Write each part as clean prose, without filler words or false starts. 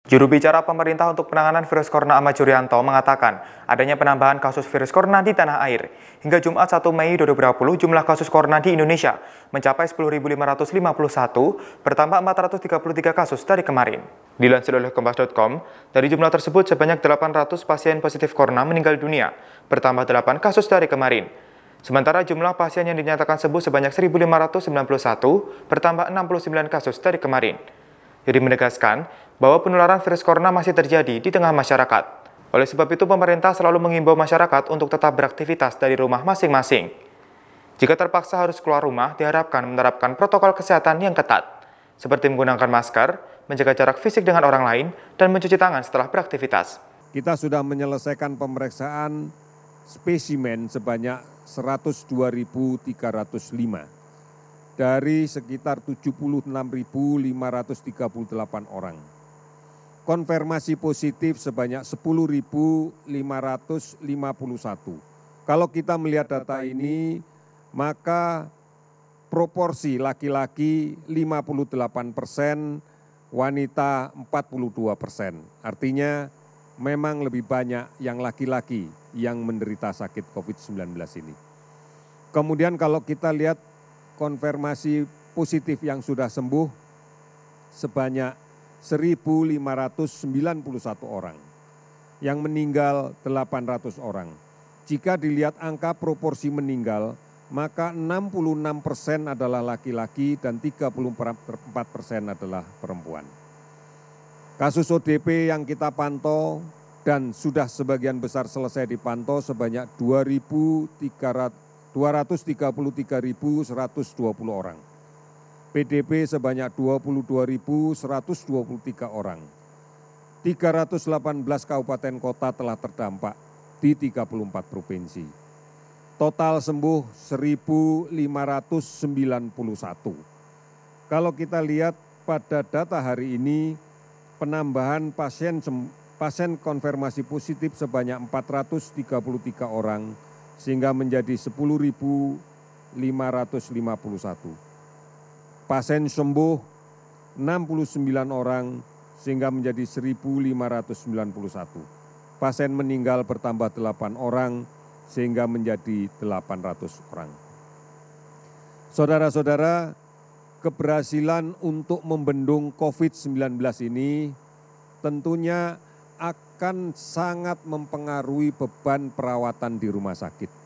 Juru bicara pemerintah untuk penanganan virus corona Ahmad Yuryanto mengatakan adanya penambahan kasus virus corona di tanah air. Hingga Jumat 1 Mei 2020, jumlah kasus corona di Indonesia mencapai 10.551, bertambah 433 kasus dari kemarin. Dilansir oleh Kompas.com, dari jumlah tersebut sebanyak 800 pasien positif corona meninggal dunia, bertambah 8 kasus dari kemarin. Sementara jumlah pasien yang dinyatakan sembuh sebanyak 1.591, bertambah 69 kasus dari kemarin. Jadi menegaskan bahwa penularan virus corona masih terjadi di tengah masyarakat. Oleh sebab itu, pemerintah selalu mengimbau masyarakat untuk tetap beraktivitas dari rumah masing-masing. Jika terpaksa harus keluar rumah, diharapkan menerapkan protokol kesehatan yang ketat, seperti menggunakan masker, menjaga jarak fisik dengan orang lain, dan mencuci tangan setelah beraktivitas. Kita sudah menyelesaikan pemeriksaan spesimen sebanyak 102.305. dari sekitar 76.538 orang. Konfirmasi positif sebanyak 10.551. Kalau kita melihat data ini, maka proporsi laki-laki 58%, wanita 42%. Artinya memang lebih banyak yang laki-laki yang menderita sakit COVID-19 ini. Kemudian kalau kita lihat konfirmasi positif yang sudah sembuh sebanyak 1.591 orang, yang meninggal 800 orang. Jika dilihat angka proporsi meninggal, maka 66% adalah laki-laki dan 34% adalah perempuan. Kasus ODP yang kita pantau dan sudah sebagian besar selesai dipantau sebanyak 233.120 orang. PDP sebanyak 22.123 orang. 318 kabupaten kota telah terdampak di 34 provinsi. Total sembuh 1.591. Kalau kita lihat pada data hari ini, penambahan pasien konfirmasi positif sebanyak 433 orang, sehingga menjadi 10.551. Pasien sembuh 69 orang, sehingga menjadi 1.591. Pasien meninggal bertambah 8 orang, sehingga menjadi 800 orang. Saudara-saudara, keberhasilan untuk membendung COVID-19 ini tentunya akan sangat mempengaruhi beban perawatan di rumah sakit.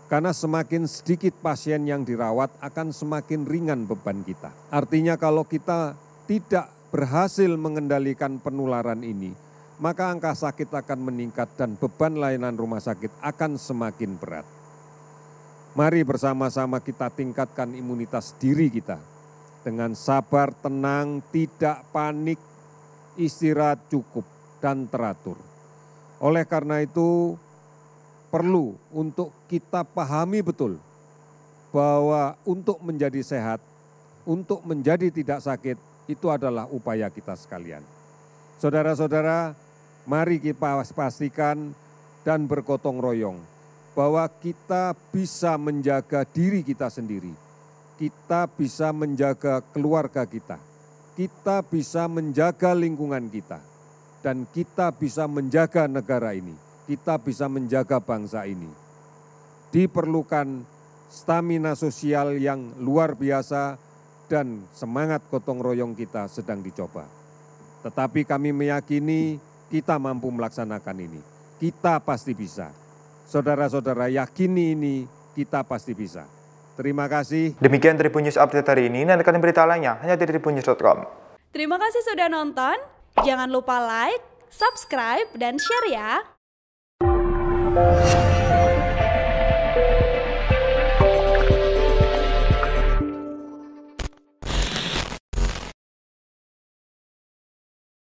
Karena semakin sedikit pasien yang dirawat akan semakin ringan beban kita. Artinya kalau kita tidak berhasil mengendalikan penularan ini, maka angka sakit akan meningkat dan beban layanan rumah sakit akan semakin berat. Mari bersama-sama kita tingkatkan imunitas diri kita dengan sabar, tenang, tidak panik, istirahat cukup dan teratur. Oleh karena itu, perlu untuk kita pahami betul bahwa untuk menjadi sehat, untuk menjadi tidak sakit, itu adalah upaya kita sekalian. Saudara-saudara, mari kita pastikan dan bergotong royong bahwa kita bisa menjaga diri kita sendiri, kita bisa menjaga keluarga kita bisa menjaga lingkungan kita, dan kita bisa menjaga negara ini, kita bisa menjaga bangsa ini. Diperlukan stamina sosial yang luar biasa dan semangat gotong royong kita sedang dicoba. Tetapi kami meyakini kita mampu melaksanakan ini. Kita pasti bisa. Saudara-saudara, yakini ini, kita pasti bisa. Terima kasih. Demikian Tribun News Update hari ini. Nantikan berita lainnya hanya di tribunnews.com. Terima kasih sudah nonton. Jangan lupa like, subscribe, dan share ya.